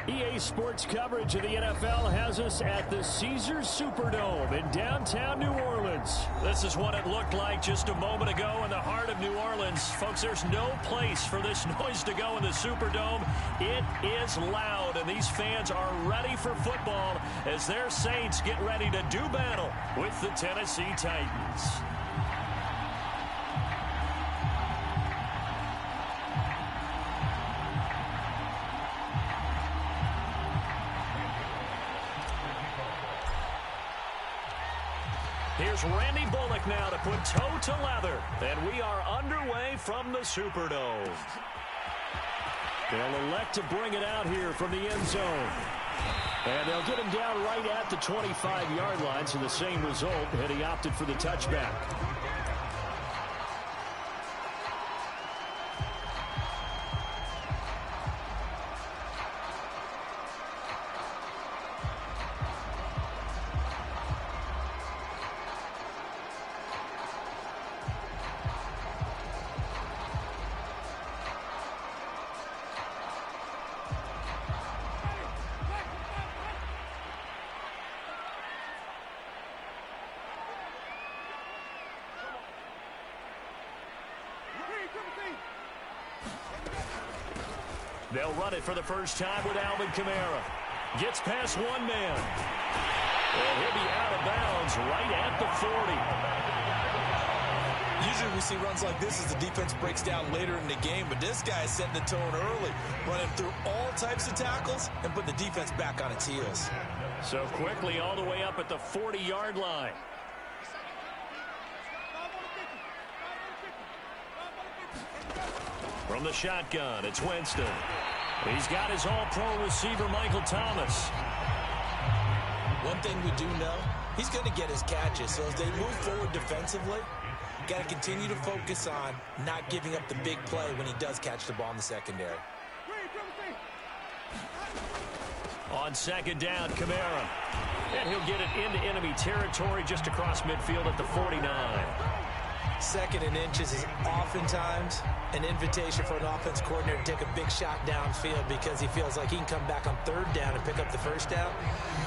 EA Sports coverage of the NFL has us at the Caesars Superdome in downtown New Orleans. This is what it looked like just a moment ago in the heart of New Orleans. Folks, there's no place for this noise to go in the Superdome. It is loud, and these fans are ready for football as their Saints get ready to do battle with the Tennessee Titans. Here's Randy Bullock now to put toe to leather. And we are underway from the Superdome. They'll elect to bring it out here from the end zone. And they'll get him down right at the 25-yard line, so the same result, and he opted for the touchback. They'll run it for the first time with Alvin Kamara. Gets past one man. And he'll be out of bounds right at the 40. Usually we see runs like this as the defense breaks down later in the game, but this guy is setting the tone early, running through all types of tackles and put the defense back on its heels. So quickly all the way up at the 40-yard line. From the shotgun, it's Winston. He's got his all-pro receiver, Michael Thomas. One thing we do know, he's going to get his catches. So as they move forward defensively, got to continue to focus on not giving up the big play when he does catch the ball in the secondary. On second down, Kamara. And he'll get it into enemy territory just across midfield at the 49. Second and inches is oftentimes an invitation for an offense coordinator to take a big shot downfield because he feels like he can come back on third down and pick up the first down.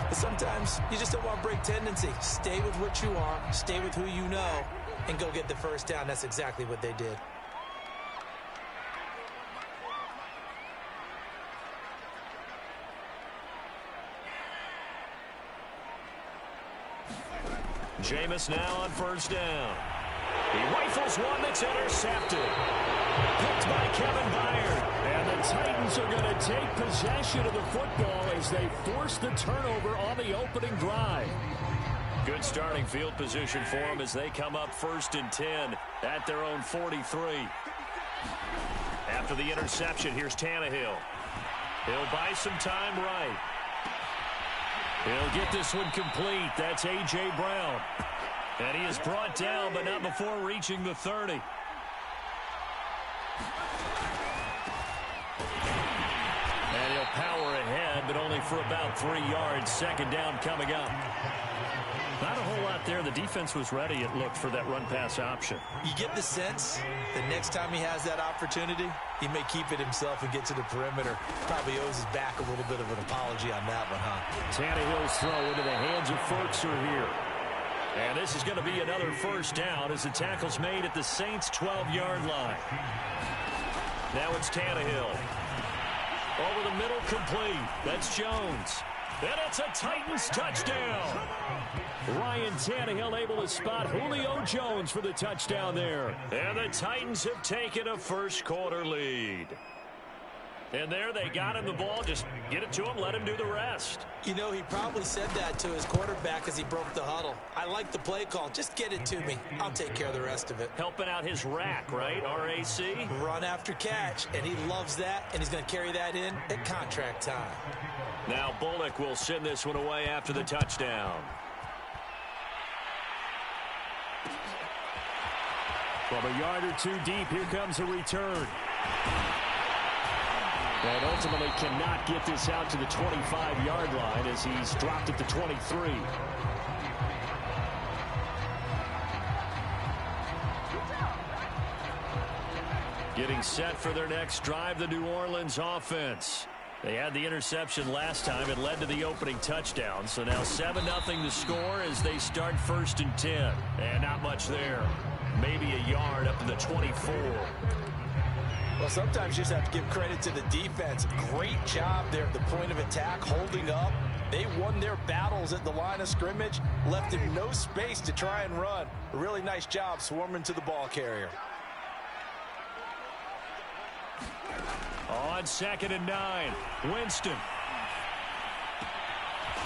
But sometimes you just don't want break tendency. Stay with what you are, stay with who you know, and go get the first down. That's exactly what they did. Jameis now on first down. He rifles one that's intercepted. Picked by Kevin Byard. And the Titans are going to take possession of the football as they force the turnover on the opening drive. Good starting field position for them as they come up 1st and 10 at their own 43. After the interception, here's Tannehill. He'll buy some time right. He'll get this one complete. That's A.J. Brown. And he is brought down, but not before reaching the 30. And he'll power ahead, but only for about 3 yards. Second down coming up. Not a whole lot there. The defense was ready, it looked, for that run-pass option. You get the sense that next time he has that opportunity, he may keep it himself and get to the perimeter. Probably owes his back a little bit of an apology on that one, huh? Tannehill's throw into the hands of Ferkser here. And this is going to be another first down as the tackle's made at the Saints' 12-yard line. Now it's Tannehill. Over the middle, complete. That's Jones. And it's a Titans touchdown. Ryan Tannehill able to spot Julio Jones for the touchdown there. And the Titans have taken a first-quarter lead. And there they got him the ball. Just get it to him, let him do the rest. You know, he probably said that to his quarterback as he broke the huddle. I like the play call. Just get it to me. I'll take care of the rest of it. Helping out his rack, right? R-A-C? Run after catch, and he loves that, and he's going to carry that in at contract time. Now Bullock will send this one away after the touchdown. From a yard or two deep, here comes a return. And ultimately cannot get this out to the 25-yard line as he's dropped at the 23. Getting set for their next drive, the New Orleans offense. They had the interception last time. It led to the opening touchdown. So now 7-0 the score as they start 1st and 10. And not much there. Maybe a yard up to the 24. Well, sometimes you just have to give credit to the defense. Great job there at the point of attack, holding up. They won their battles at the line of scrimmage, left him no space to try and run. A really nice job swarming to the ball carrier. On 2nd and 9, Winston.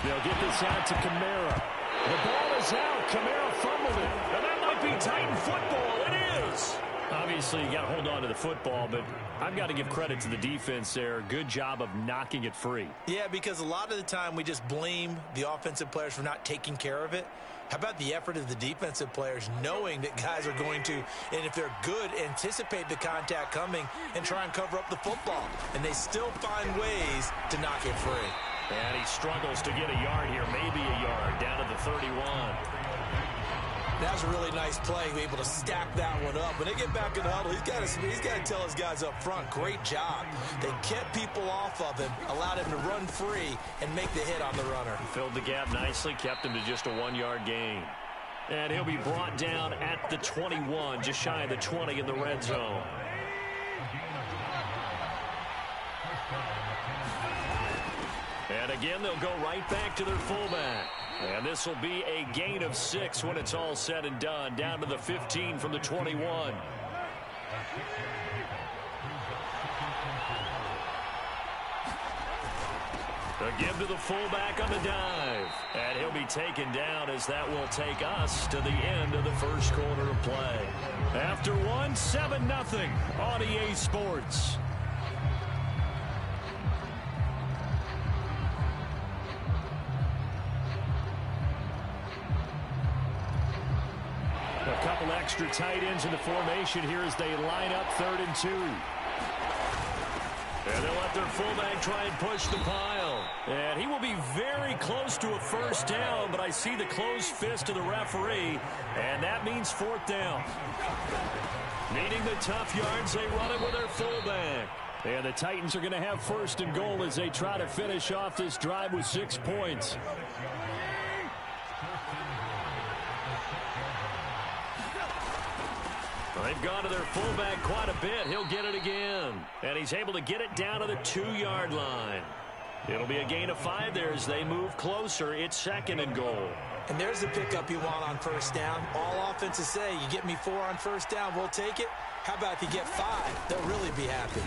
They'll get this out to Kamara. The ball is out. Kamara fumbled it. And that might be Titan football. It is. Obviously, you got to hold on to the football, but I've got to give credit to the defense there. Good job of knocking it free. Yeah, because a lot of the time we just blame the offensive players for not taking care of it. How about the effort of the defensive players knowing that guys are going to, and if they're good, anticipate the contact coming and try and cover up the football. And they still find ways to knock it free. And he struggles to get a yard here, maybe a yard, down to the 31. That was a really nice play, able to stack that one up. When they get back in the huddle, he's got to tell his guys up front, great job. They kept people off of him, allowed him to run free and make the hit on the runner. Filled the gap nicely, kept him to just a 1-yard gain. And he'll be brought down at the 21, just shy of the 20 in the red zone. And again, they'll go right back to their fullback. And this will be a gain of 6 when it's all said and done. Down to the 15 from the 21. A give to the fullback on the dive. And he'll be taken down as that will take us to the end of the first quarter of play. After one, 7-0 on EA Sports. A couple extra tight ends in the formation here as they line up 3rd and 2. And they'll let their fullback try and push the pile. And he will be very close to a first down, but I see the closed fist of the referee, and that means 4th down. Needing the tough yards, they run it with their fullback. And the Titans are going to have 1st and goal as they try to finish off this drive with 6 points. They've gone to their fullback quite a bit. He'll get it again. And he's able to get it down to the 2-yard line. It'll be a gain of 5 there as they move closer. It's 2nd and goal. And there's the pickup you want on first down. All offenses say, you get me 4 on first down, we'll take it. How about if you get 5? They'll really be happy.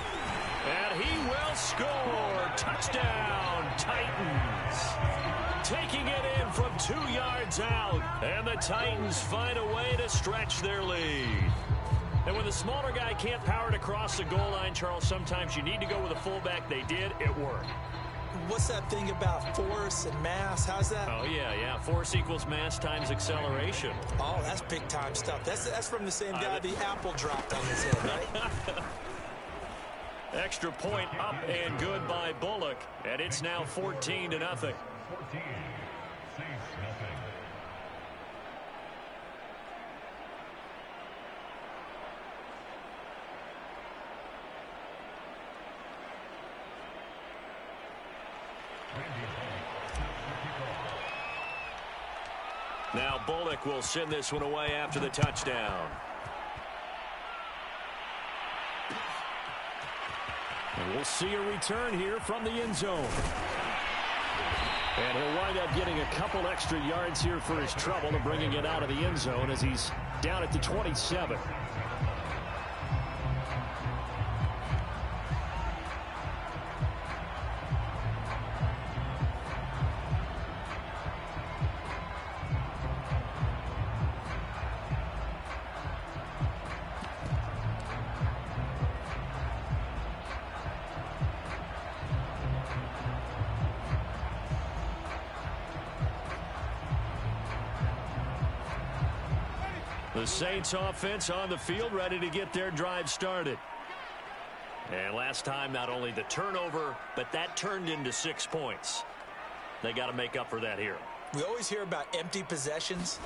And he will score. Touchdown, Titans. Taking it in from 2 yards out. And the Titans find a way to stretch their lead. And when the smaller guy can't power it across the goal line, Charles, sometimes you need to go with a fullback. They did. It worked. What's that thing about force and mass? How's that? Oh, yeah. Force equals mass times acceleration. Oh, that's big-time stuff. That's from the same guy the apple dropped on his head, right? Extra point up and good by Bullock. And it's now 14-0. 14-6-0. Now Bullock will send this one away after the touchdown. And we'll see a return here from the end zone. And he'll wind up getting a couple extra yards here for his trouble and bringing it out of the end zone as he's down at the 27. The Saints offense on the field, ready to get their drive started. And last time, not only the turnover, but that turned into 6 points. They got to make up for that here. We always hear about empty possessions,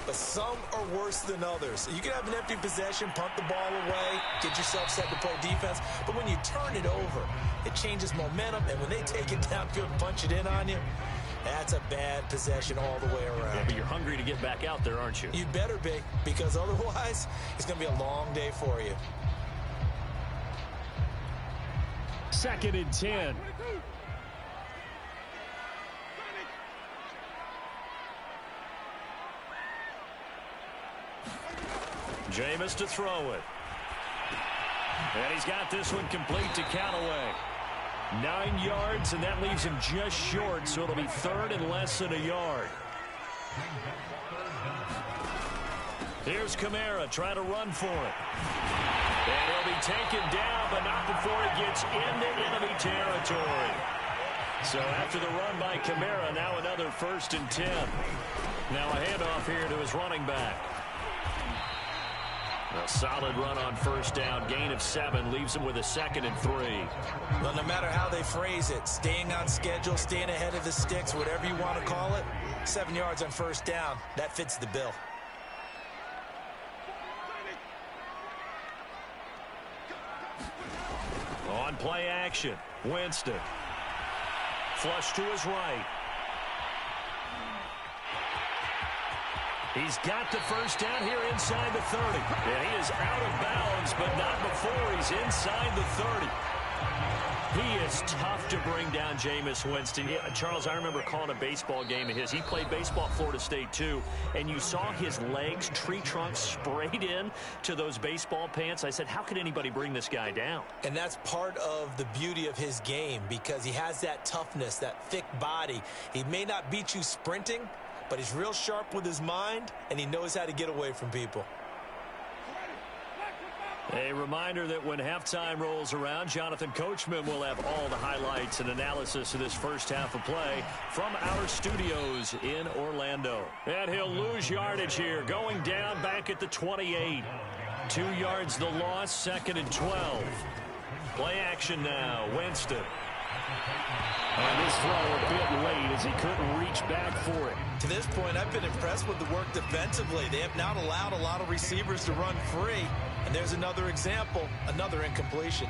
but some are worse than others. You can have an empty possession, punt the ball away, get yourself set to play defense, but when you turn it over, it changes momentum, and when they take it downfield and punch it in on you, that's a bad possession all the way around. Yeah, but you're hungry to get back out there, aren't you? You better be, because otherwise, it's going to be a long day for you. 2nd and 10. Jameis to throw it. And he's got this one complete to Callaway. 9 yards, and that leaves him just short, so it'll be 3rd and less than a yard. Here's Kamara trying to run for it. And he'll be taken down, but not before he gets into enemy territory. So after the run by Kamara, now another 1st and 10. Now a handoff here to his running back. A solid run on 1st down. Gain of 7 leaves him with a 2nd and 3. Well, no matter how they phrase it, staying on schedule, staying ahead of the sticks, whatever you want to call it, 7 yards on 1st down, that fits the bill. On play action, Winston. Flush to his right. He's got the 1st down here inside the 30. And he is out of bounds, but not before he's inside the 30. He is tough to bring down, Jameis Winston. Yeah, Charles, I remember calling a baseball game of his. He played baseball at Florida State, too. And you saw his legs, tree trunks sprayed in to those baseball pants. I said, how could anybody bring this guy down? And that's part of the beauty of his game, because he has that toughness, that thick body. He may not beat you sprinting, but he's real sharp with his mind, and he knows how to get away from people. A reminder that when halftime rolls around, Jonathan Coachman will have all the highlights and analysis of this first half of play from our studios in Orlando. And he'll lose yardage here, going down back at the 28. 2 yards the loss, 2nd and 12. Play action now, Winston. And this throw a bit late as he couldn't reach back for it. To this point, I've been impressed with the work defensively. They have not allowed a lot of receivers to run free. And there's another example, another incompletion.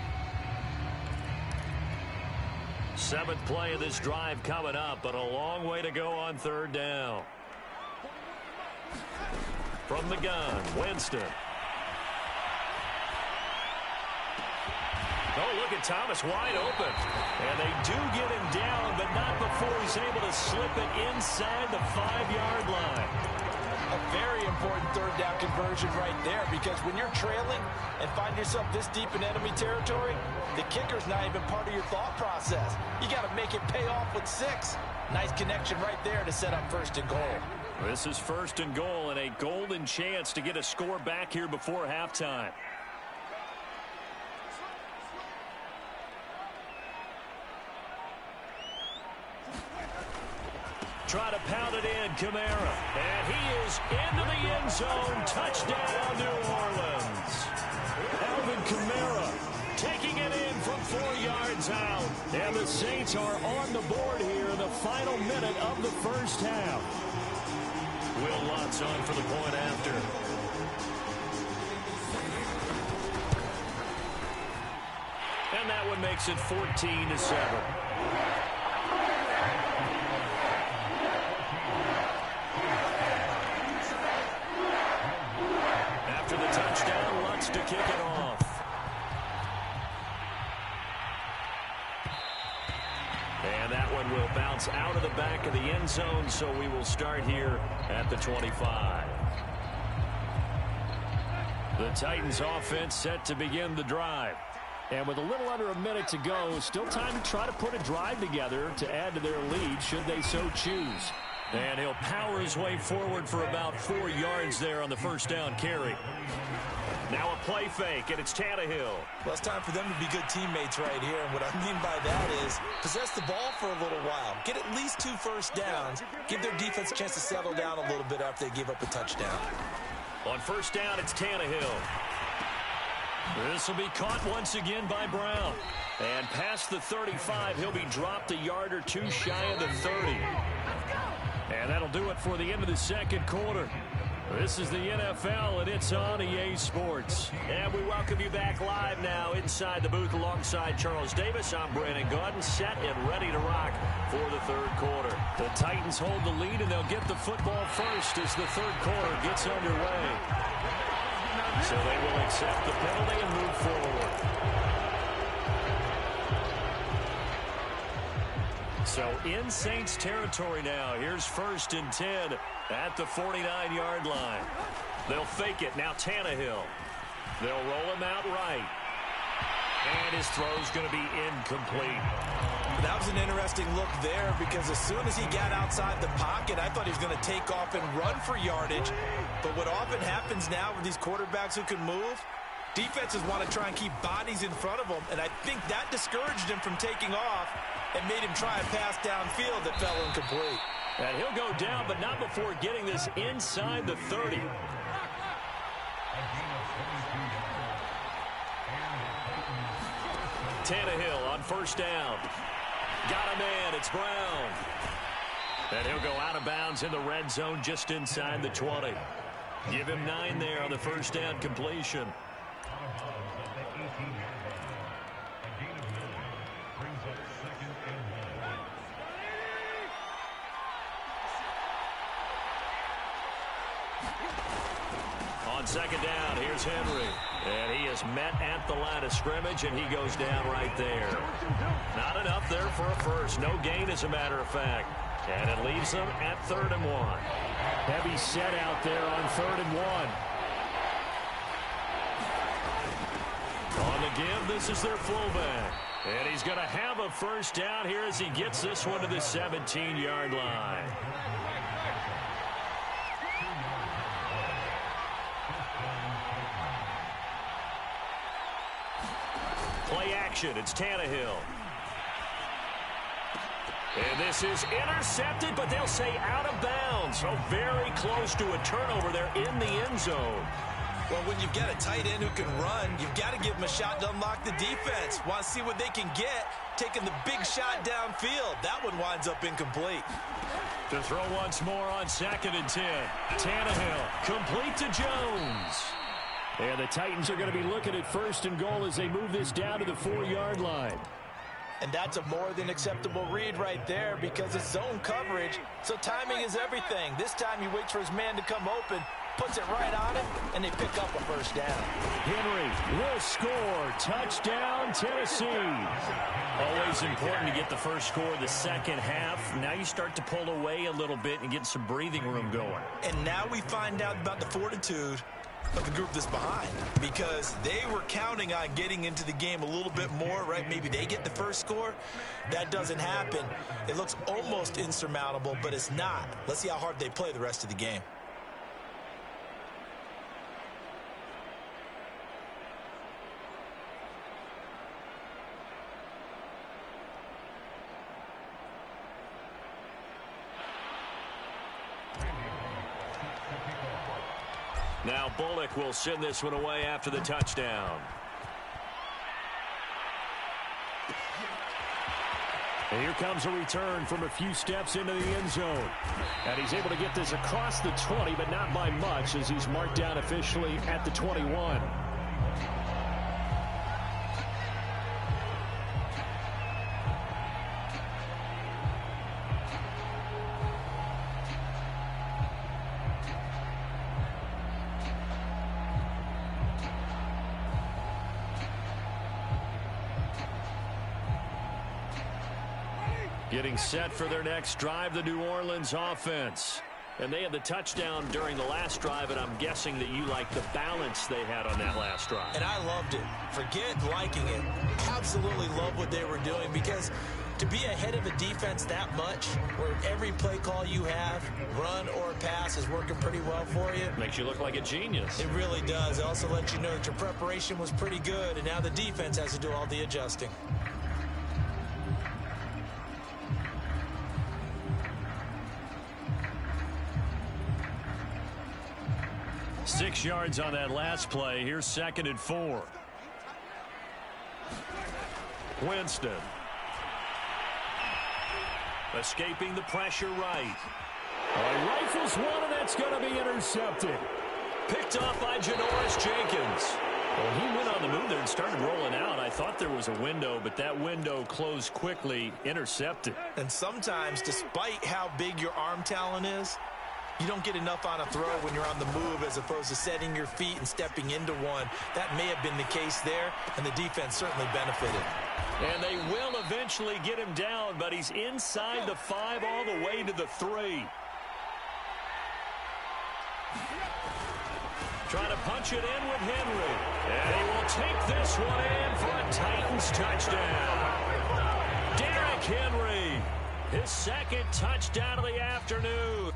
7th play of this drive coming up, but a long way to go on 3rd down. From the gun, Winston. Oh, look at Thomas wide open. And they do get him down, but not before he's able to slip it inside the 5-yard line. A very important 3rd down conversion right there, because when you're trailing and find yourself this deep in enemy territory, the kicker's not even part of your thought process. You got to make it pay off with 6. Nice connection right there to set up 1st and goal. This is 1st and goal and a golden chance to get a score back here before halftime. Try to pound it in, Kamara. And he is into the end zone. Touchdown, New Orleans. Alvin Kamara taking it in from 4 yards out. And the Saints are on the board here in the final minute of the first half. Will Lutz on for the point after. And that one makes it 14-7. To kick it off. And that one will bounce out of the back of the end zone, so we will start here at the 25. The Titans offense set to begin the drive. And with a little under a minute to go, still time to try to put a drive together to add to their lead should they so choose. And he'll power his way forward for about 4 yards there on the 1st down carry. Now a play fake, and it's Tannehill. Well, it's time for them to be good teammates right here. And what I mean by that is possess the ball for a little while. Get at least 2 first downs. Give their defense a chance to settle down a little bit after they give up a touchdown. On 1st down, it's Tannehill. This will be caught once again by Brown. And past the 35, he'll be dropped a yard or 2 shy of the 30. And that'll do it for the end of the second quarter. This is the NFL, and it's on EA Sports. And we welcome you back live now inside the booth alongside Charles Davis. I'm BrianAkaDaddyB, set and ready to rock for the third quarter. The Titans hold the lead, and they'll get the football first as the third quarter gets underway. So they will accept the penalty and move forward. So in Saints territory now. Here's 1st and 10 at the 49-yard line. They'll fake it. Now Tannehill. They'll roll him out right. And his throw's going to be incomplete. That was an interesting look there because as soon as he got outside the pocket, I thought he was going to take off and run for yardage. But what often happens now with these quarterbacks who can move, defenses want to try and keep bodies in front of them, and I think that discouraged him from taking off and made him try a pass downfield that fell incomplete. And he'll go down, but not before getting this inside the 30. Tannehill on 1st down. Got a man. It's Brown. And he'll go out of bounds in the red zone just inside the 20. Give him 9 there on the 1st down completion. On 2nd down, here's Henry. And he is met at the line of scrimmage, and he goes down right there. Not enough there for a first. No gain, as a matter of fact. And it leaves them at 3rd and 1. Heavy set out there on 3rd and 1. On the give, this is their fullback. And he's going to have a 1st down here as he gets this one to the 17-yard line. Play action. It's Tannehill. And this is intercepted, but they'll say out of bounds. So very close to a turnover there in the end zone. Well, when you've got a tight end who can run, you've got to give him a shot to unlock the defense. Want to see what they can get, taking the big shot downfield. That one winds up incomplete. To throw once more on 2nd and 10. Tannehill complete to Jones. And the Titans are going to be looking at 1st and goal as they move this down to the 4-yard line. And that's a more than acceptable read right there because it's zone coverage, so timing is everything. This time he waits for his man to come open, puts it right on him, and they pick up a 1st down. Henry will score. Touchdown, Tennessee. Always important to get the first score the second half. Now you start to pull away a little bit and get some breathing room going. And now we find out about the fortitude of the group that's behind because they were counting on getting into the game a little bit more, right? Maybe they get the first score. That doesn't happen. It looks almost insurmountable, but it's not. Let's see how hard they play the rest of the game. Now Bullock will send this one away after the touchdown. And here comes a return from a few steps into the end zone. And he's able to get this across the 20, but not by much as he's marked down officially at the 21. Getting set for their next drive, the New Orleans offense. And they had the touchdown during the last drive, and I'm guessing that you like the balance they had on that last drive. And I loved it. Forget liking it. Absolutely love what they were doing because to be ahead of a defense that much, where every play call you have, run or pass, is working pretty well for you. Makes you look like a genius. It really does. It also lets you know that your preparation was pretty good, and now the defense has to do all the adjusting. 6 yards on that last play. Here's 2nd and 4. Winston. Escaping the pressure right. He rifles one, and that's going to be intercepted. Picked off by Janoris Jenkins. Well, he went on the move there and started rolling out. I thought there was a window, but that window closed quickly, intercepted. And sometimes, despite how big your arm talent is, you don't get enough on a throw when you're on the move as opposed to setting your feet and stepping into one. That may have been the case there, and the defense certainly benefited. And they will eventually get him down, but he's inside the 5 all the way to the 3. Trying to punch it in with Henry. And he will take this one in for a Titans touchdown. Derrick Henry, his second touchdown of the afternoon.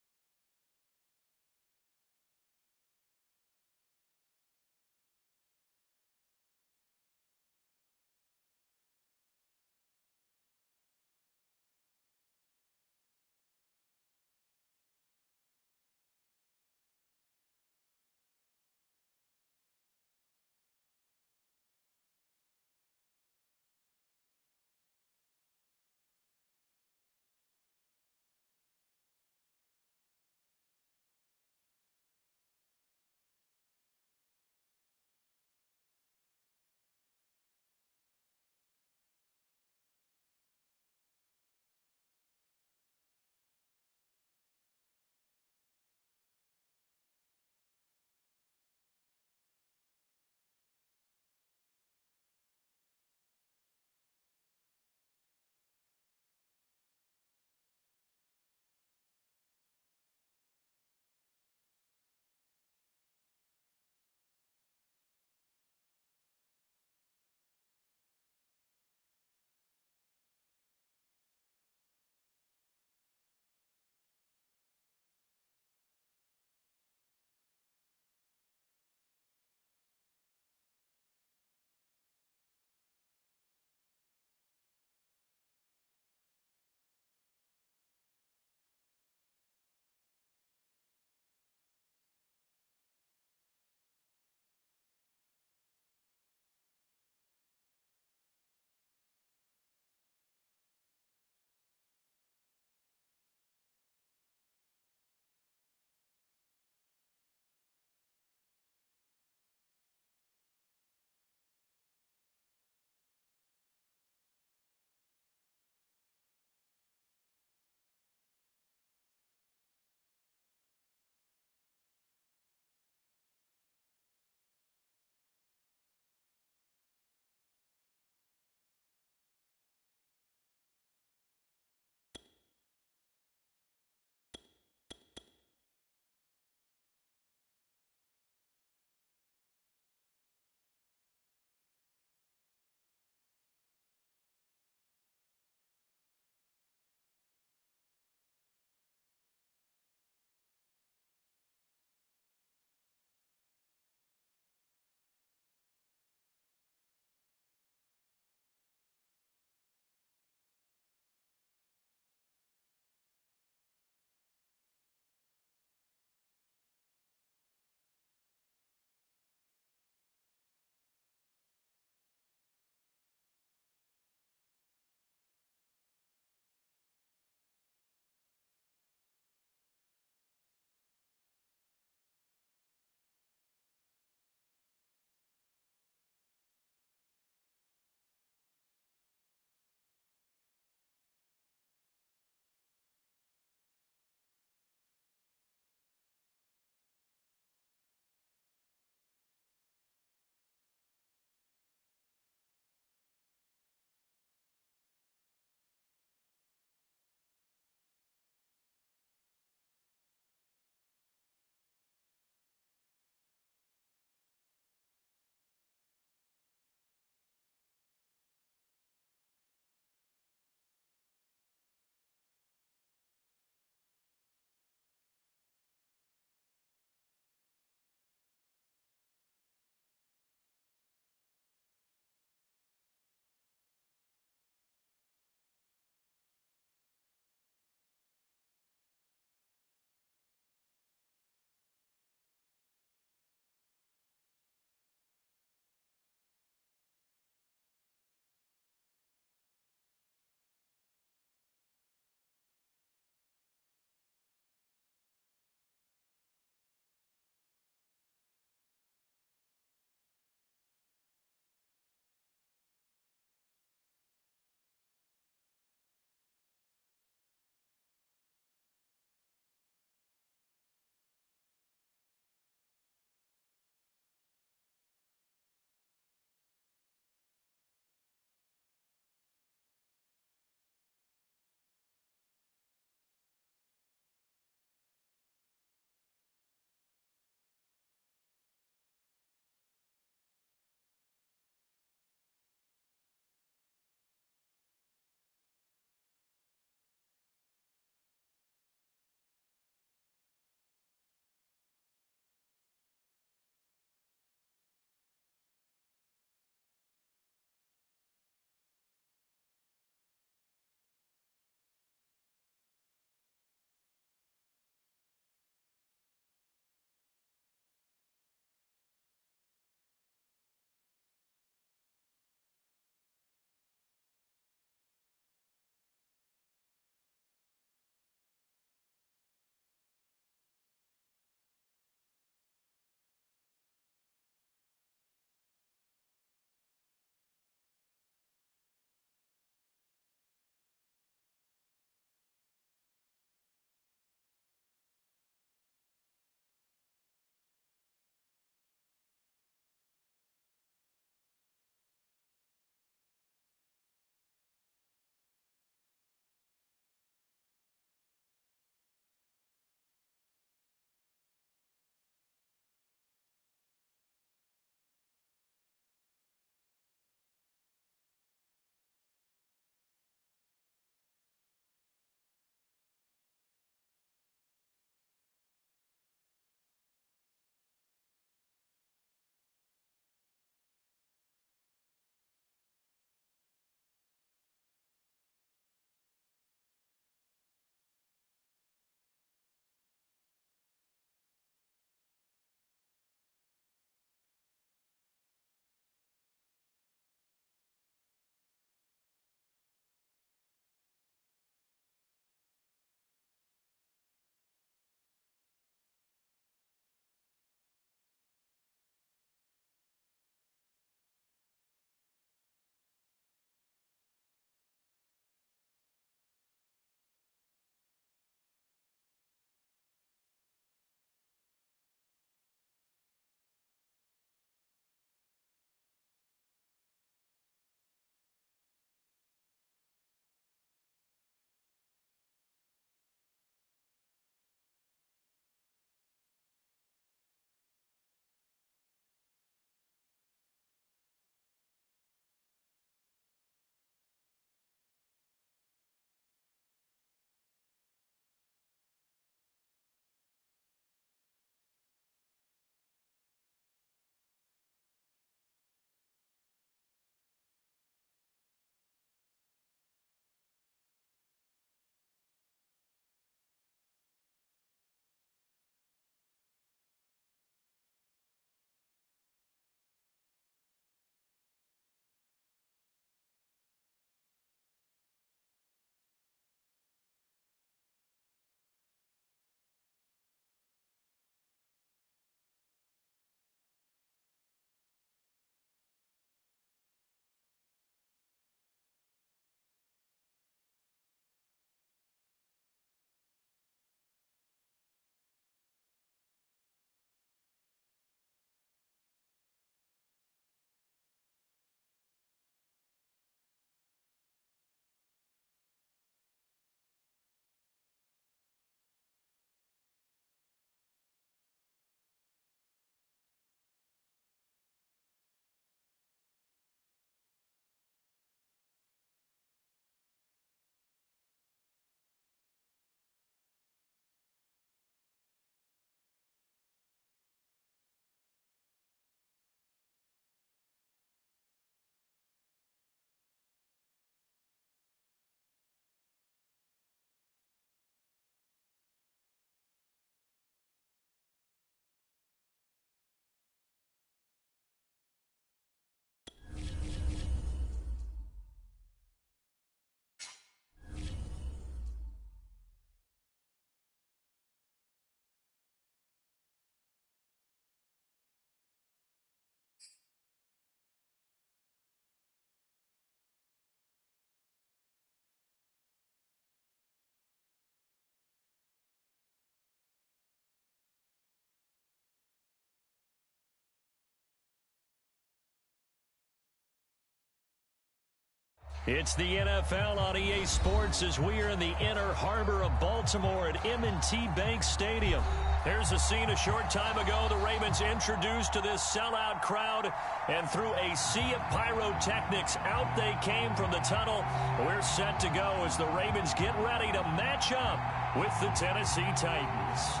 It's the NFL on EA Sports as we are in the inner harbor of Baltimore at M&T Bank Stadium. Here's a scene a short time ago. The Ravens introduced to this sellout crowd, and through a sea of pyrotechnics, out they came from the tunnel. We're set to go as the Ravens get ready to match up with the Tennessee Titans.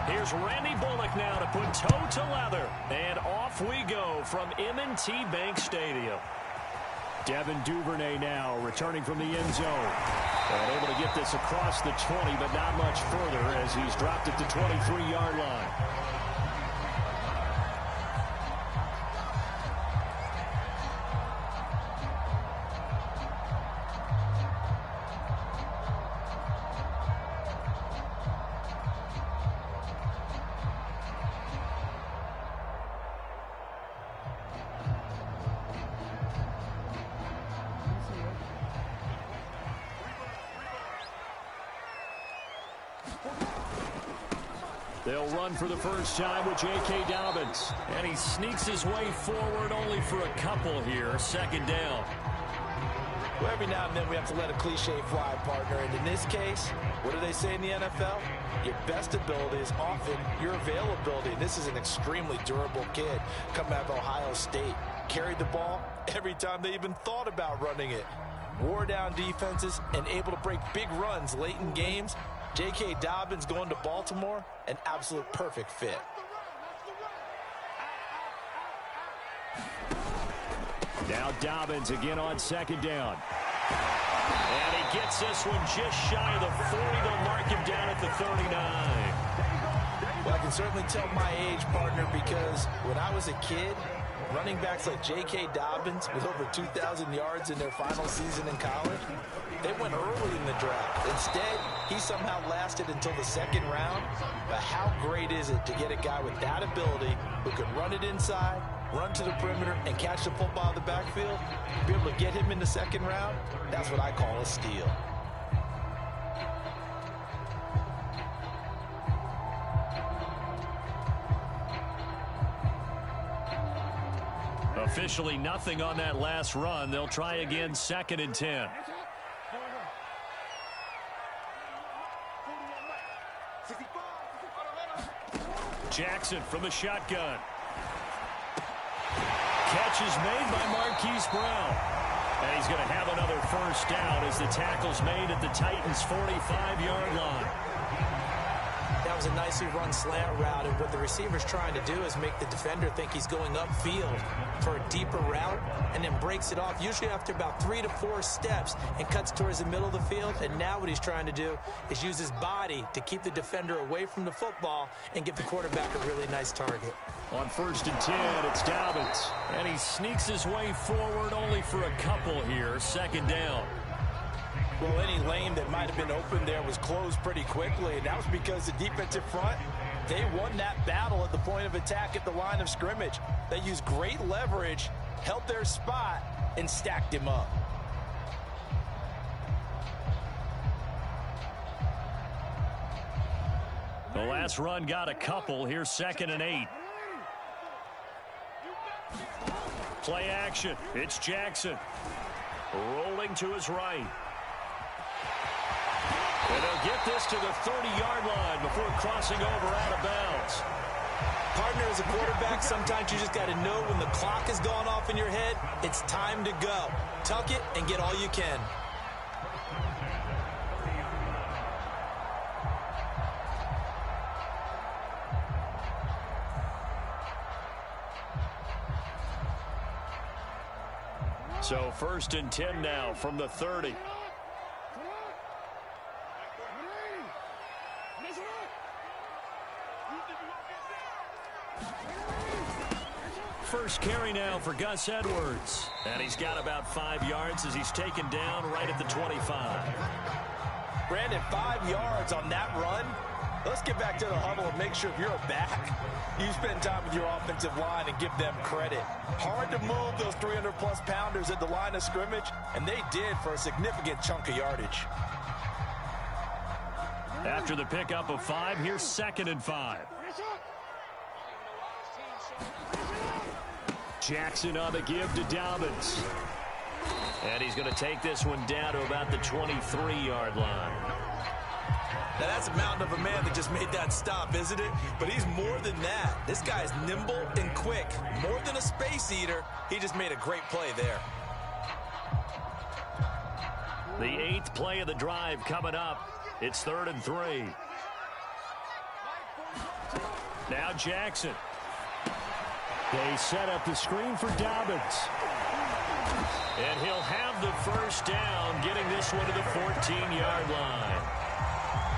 Here's Randy Bullock now to put toe to leather. And off we go from M&T Bank Stadium. Devin Duvernay now returning from the end zone. And able to get this across the 20, but not much further as he's dropped at the 23-yard line. They'll run for the first time with J.K. Dobbins. And he sneaks his way forward only for a couple here. Second down. Well, every now and then we have to let a cliche fly, partner. And in this case, what do they say in the NFL? Your best ability is often your availability. And this is an extremely durable kid coming out of Ohio State. Carried the ball every time they even thought about running it. Wore down defenses and able to break big runs late in games. J.K. Dobbins going to Baltimore, an absolute perfect fit. Now Dobbins again on second down. And he gets this one just shy of the 40. They'll mark him down at the 39. Well, I can certainly tell my age, partner, because when I was a kid, running backs like J.K. Dobbins with over 2,000 yards in their final season in college, they went early in the draft. Instead, he somehow lasted until the second round. But how great is it to get a guy with that ability who can run it inside, run to the perimeter, and catch the football in the backfield? Be able to get him in the second round? That's what I call a steal. Officially nothing on that last run. They'll try again, second and 10. Jackson from the shotgun. Catch is made by Marquise Brown. And he's going to have another first down as the tackle's made at the Titans' 45-yard line. That was a nicely run slant route, and what the receiver's trying to do is make the defender think he's going upfield for a deeper route and then breaks it off, usually after about 3 to 4 steps, and cuts towards the middle of the field. And now what he's trying to do is use his body to keep the defender away from the football and give the quarterback a really nice target. On first and 10, it's Dobbins. And he sneaks his way forward only for a couple here. Second down. Well, any lane that might have been open there was closed pretty quickly, and that was because the defensive front, they won that battle at the point of attack at the line of scrimmage. They used great leverage, held their spot, and stacked him up. The last run got a couple. Here's second and 8. Play action. It's Jackson. Rolling to his right. And they'll get this to the 30-yard line before crossing over out of bounds. Partner, as a quarterback, sometimes you just got to know when the clock has gone off in your head, it's time to go. Tuck it and get all you can. So first and 10 now from the 30. First carry now for Gus Edwards. And he's got about 5 yards as he's taken down right at the 25. Brandon, 5 yards on that run. Let's get back to the huddle and make sure if you're a back, you spend time with your offensive line and give them credit. Hard to move those 300-plus pounders at the line of scrimmage, and they did for a significant chunk of yardage. After the pickup of 5, here's second and 5. Jackson on the give to Dobbins. And he's going to take this one down to about the 23-yard line. Now, that's a mountain of a man that just made that stop, isn't it? But he's more than that. This guy's nimble and quick. More than a space eater, he just made a great play there. The 8th play of the drive coming up. It's 3rd and 3. Now Jackson. They set up the screen for Dobbins. And he'll have the first down, getting this one to the 14-yard line.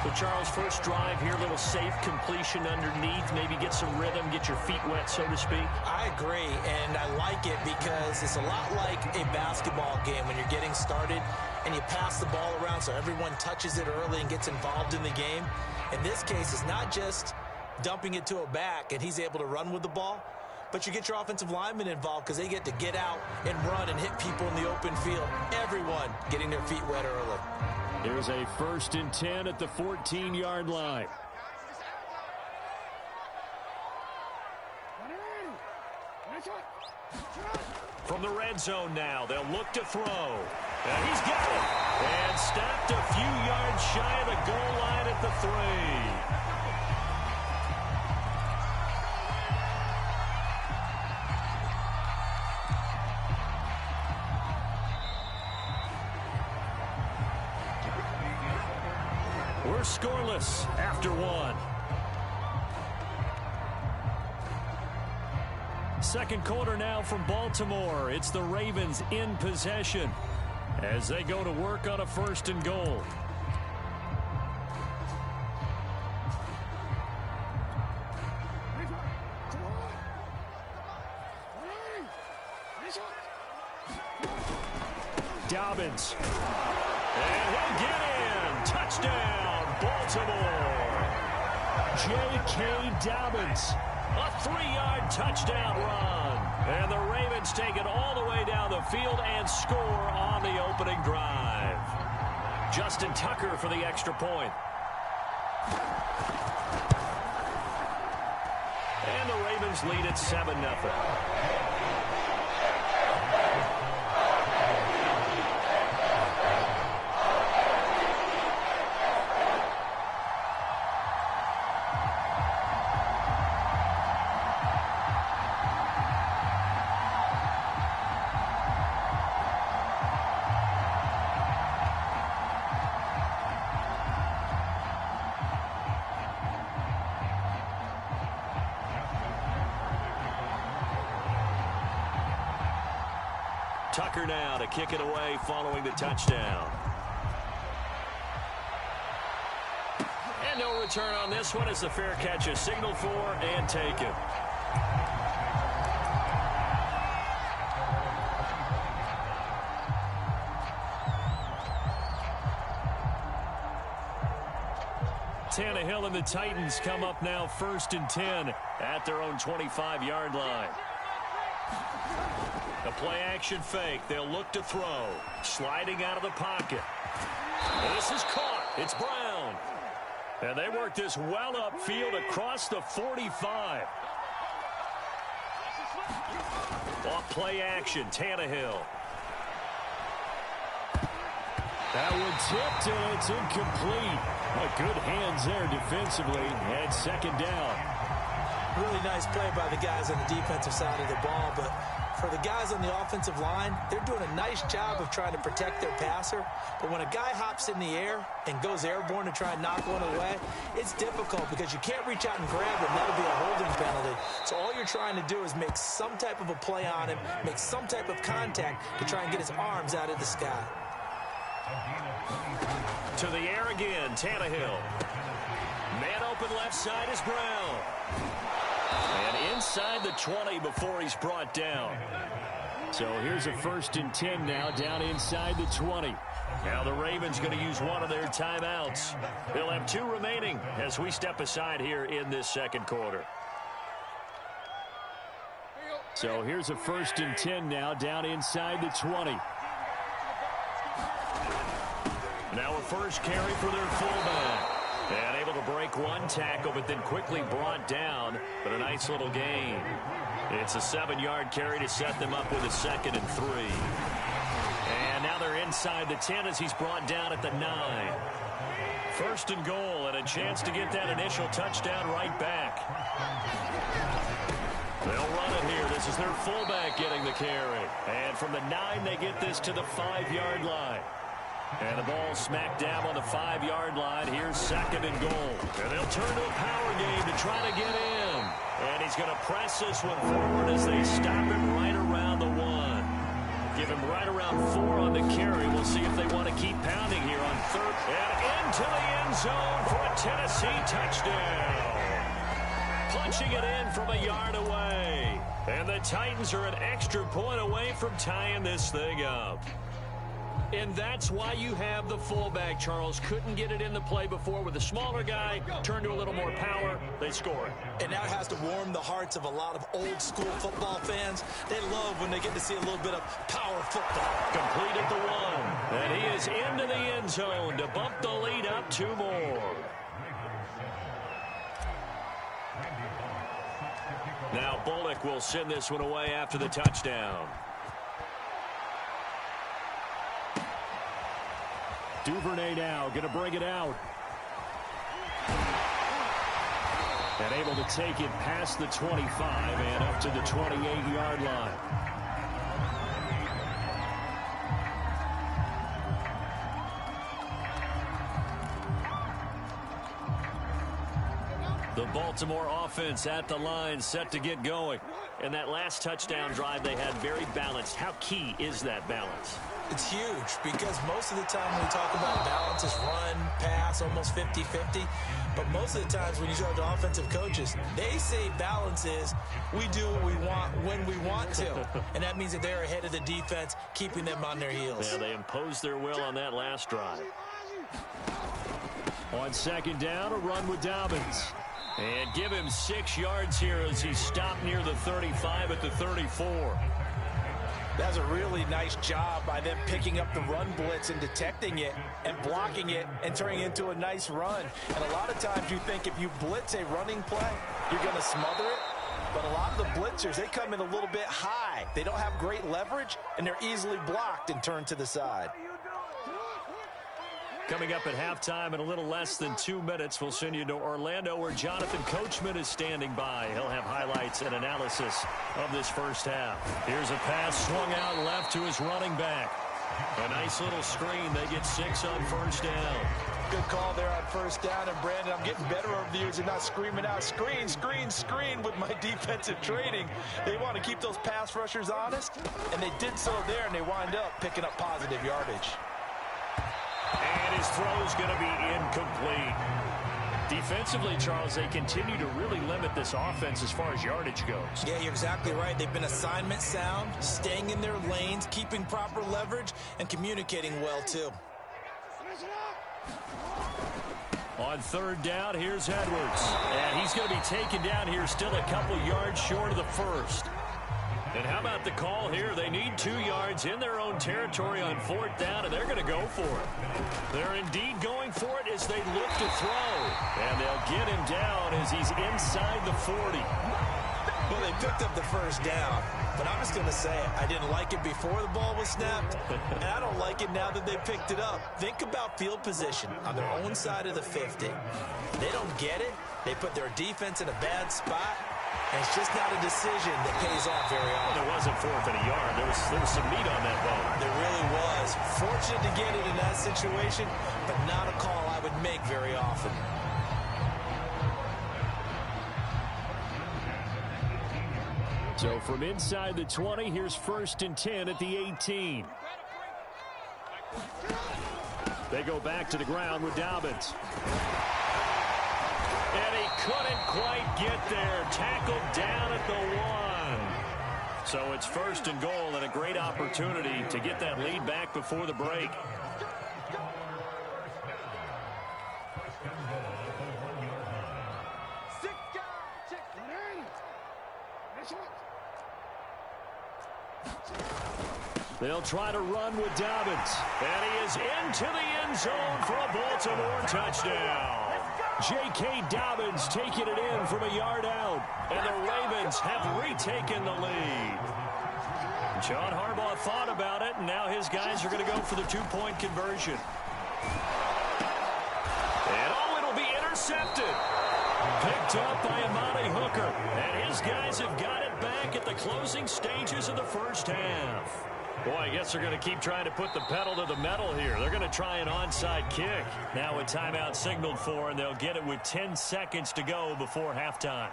So, Charles, first drive here, little safe completion underneath, maybe get some rhythm, get your feet wet, so to speak. I agree, and I like it because it's a lot like a basketball game when you're getting started and you pass the ball around so everyone touches it early and gets involved in the game. In this case, it's not just dumping it to a back and he's able to run with the ball, but you get your offensive linemen involved because they get to get out and run and hit people in the open field. Everyone getting their feet wet early. Here's a 1st and 10 at the 14-yard line. From the red zone now, they'll look to throw. And he's got it. And stopped a few yards shy of the goal line at the 3. We're scoreless after 1. Second quarter now from Baltimore. It's the Ravens in possession as they go to work on a 1st and goal. Dobbins. And he'll get in. Touchdown, Baltimore. J.K. Dobbins. A 3-yard touchdown run. And the Ravens take it all the way down the field and score on the opening drive. Justin Tucker for the extra point. And the Ravens lead at 7-0. Tucker now to kick it away following the touchdown. And no return on this one as the fair catch is signaled for and taken. Tannehill and the Titans come up now 1st and 10 at their own 25-yard line. A play-action fake. They'll look to throw. Sliding out of the pocket. This is caught. It's Brown. And they work this well upfield across the 45. Off play action. Tannehill. That one tipped, and it's incomplete. Good hands there defensively. And 2nd down. Really nice play by the guys on the defensive side of the ball, but for the guys on the offensive line, they're doing a nice job of trying to protect their passer. But when a guy hops in the air and goes airborne to try and knock one away, it's difficult because you can't reach out and grab him. That'll be a holding penalty. So all you're trying to do is make some type of a play on him, make some type of contact to try and get his arms out of the sky. To the air again, Tannehill. Man open left side is Brown. And inside the 20 before he's brought down. So here's a 1st and 10 now down inside the 20. Now the Ravens going to use one of their timeouts. They'll have 2 remaining as we step aside here in this 2nd quarter. So here's a 1st and 10 now down inside the 20. Now a first carry for their fullback. And able to break one tackle, but then quickly brought down. But a nice little gain. It's a 7-yard carry to set them up with a 2nd and 3. And now they're inside the 10 as he's brought down at the 9. 1st and goal, and a chance to get that initial touchdown right back. They'll run it here. This is their fullback getting the carry. And from the 9, they get this to the 5-yard line. And the ball smacked down on the 5-yard line. Here's 2nd and goal. And they'll turn to a power game to try to get in. And he's going to press this one forward as they stop him right around the 1. Give him right around 4 on the carry. We'll see if they want to keep pounding here on 3rd. And into the end zone for a Tennessee touchdown. Punching it in from a yard away. And the Titans are an extra point away from tying this thing up. And that's why you have the fullback, Charles. Couldn't get it in the play before with a smaller guy. Turned to a little more power. They score it. And that has to warm the hearts of a lot of old-school football fans. They love when they get to see a little bit of power football. Complete at the 1. And he is into the end zone to bump the lead up 2 more. Now Bullock will send this one away after the touchdown. Duvernay now going to bring it out. And able to take it past the 25 and up to the 28-yard line. The Baltimore offense at the line, set to get going. And that last touchdown drive they had very balanced. How key is that balance? It's huge because most of the time when we talk about balance, it's run, pass, almost 50-50. But most of the times when you talk to offensive coaches, they say balance is we do what we want when we want to. And that means that they're ahead of the defense, keeping them on their heels. Yeah, they imposed their will on that last drive. On 2nd down, a run with Dobbins. And give him 6 yards here as he stopped near the 35 at the 34. That's a really nice job by them picking up the run blitz and detecting it and blocking it and turning it into a nice run. And a lot of times you think if you blitz a running play, you're going to smother it. But a lot of the blitzers, they come in a little bit high. They don't have great leverage, and they're easily blocked and turned to the side. Coming up at halftime in a little less than 2 minutes, we'll send you to Orlando where Jonathan Coachman is standing by. He'll have highlights and analysis of this first half. Here's a pass swung out left to his running back. A nice little screen. They get 6 on 1st down. Good call there on 1st down. And, Brandon, I'm getting better over the years and not screaming out, screen, screen, screen with my defensive training. They want to keep those pass rushers honest, and they did so there, and they wind up picking up positive yardage. And his throw's going to be incomplete. Defensively, Charles, they continue to really limit this offense as far as yardage goes. Yeah, you're exactly right. They've been assignment sound, staying in their lanes, keeping proper leverage, and communicating well, too. On 3rd down, here's Edwards. And he's going to be taken down here still a couple yards short of the 1st. And how about the call here? They need 2 yards in their own territory on 4th down, and they're going to go for it. They're indeed going for it as they look to throw. And they'll get him down as he's inside the 40. Well, they picked up the 1st down, but I'm just going to say it. I didn't like it before the ball was snapped, and I don't like it now that they picked it up. Think about field position on their own side of the 50. They don't get it. They put their defense in a bad spot. And it's just not a decision that pays off very often. Well, it wasn't 4th and a yard. There was some meat on that ball. There really was. Fortunate to get it in that situation, but not a call I would make very often. So from inside the 20, here's 1st and 10 at the 18. They go back to the ground with Dobbins. And he couldn't quite get there. Tackled down at the 1. So it's 1st and goal and a great opportunity to get that lead back before the break. They'll try to run with Dobbins. And he is into the end zone for a Baltimore touchdown. J.K. Dobbins taking it in from a yard out. And the Ravens have retaken the lead. John Harbaugh thought about it, and now his guys are going to go for the two-point conversion. And it'll be intercepted. Picked up by Amani Hooker. And his guys have got it back at the closing stages of the first half. Boy, I guess they're going to keep trying to put the pedal to the metal here. They're going to try an onside kick. Now a timeout signaled for, and they'll get it with 10 seconds to go before halftime.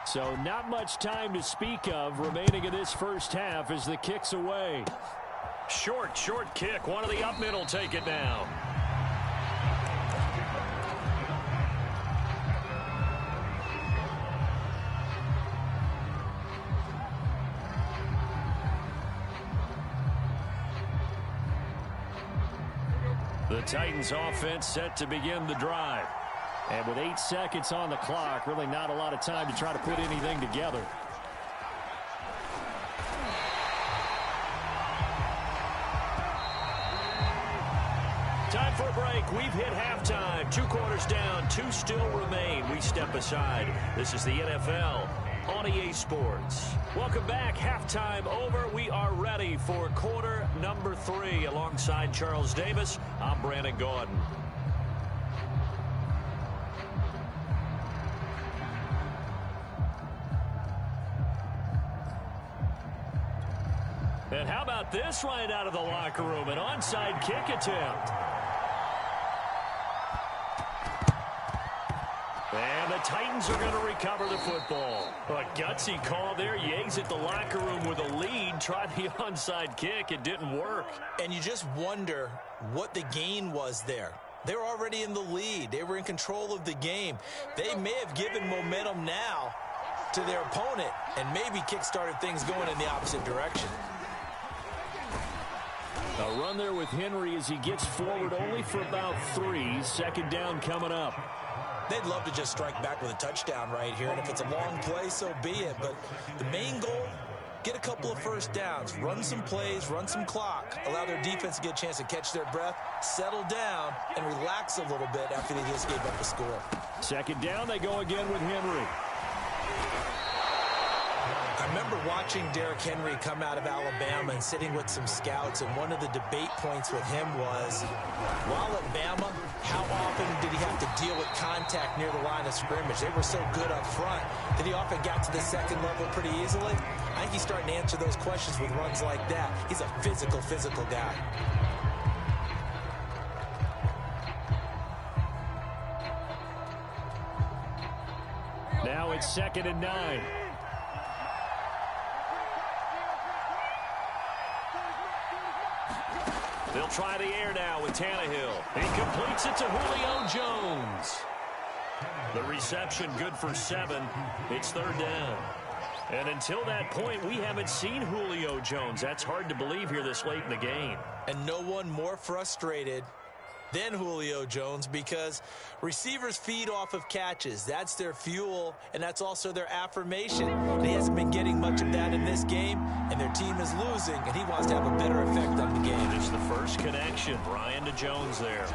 So not much time to speak of remaining in this first half as the kick's away. Short kick. One of the up middle take it now. The Titans offense set to begin the drive. And with 8 seconds on the clock, really not a lot of time to try to put anything together. Time for a break. We've hit halftime. 2 quarters down, 2 still remain. We step aside. This is the NFL on EA Sports. Welcome back. Halftime over. We are ready for quarter number 3. Alongside Charles Davis, I'm BrianAkaDaddyB. And how about this right out of the locker room? An onside kick attempt. And the Titans are going to recover the football. A gutsy call there. You exit the locker room with a lead. Tried the onside kick. It didn't work. And you just wonder what the gain was there. They were already in the lead. They were in control of the game. They may have given momentum now to their opponent and maybe kick-started things going in the opposite direction. A run there with Henry as he gets forward only for about 3. Second down coming up. They'd love to just strike back with a touchdown right here, and if it's a long play, so be it. But the main goal, get a couple of first downs, run some plays, run some clock, allow their defense to get a chance to catch their breath, settle down, and relax a little bit after they just gave up a score. Second down, they go again with Henry. I remember watching Derrick Henry come out of Alabama and sitting with some scouts, and one of the debate points with him was, while at Bama, how often did he have to deal with contact near the line of scrimmage? They were so good up front that he often got to the second level pretty easily. I think he's starting to answer those questions with runs like that. He's a physical guy. Now it's 2nd and 9. They'll try the air now with Tannehill. He completes it to Julio Jones. The reception good for 7. It's 3rd down. And until that point, we haven't seen Julio Jones. That's hard to believe here this late in the game. And no one more frustrated than Julio Jones, because receivers feed off of catches. That's their fuel, and that's also their affirmation. And he hasn't been getting much of that in this game, and their team is losing, and he wants to have a better effect on the game. It's the first connection. Ryan to Jones there.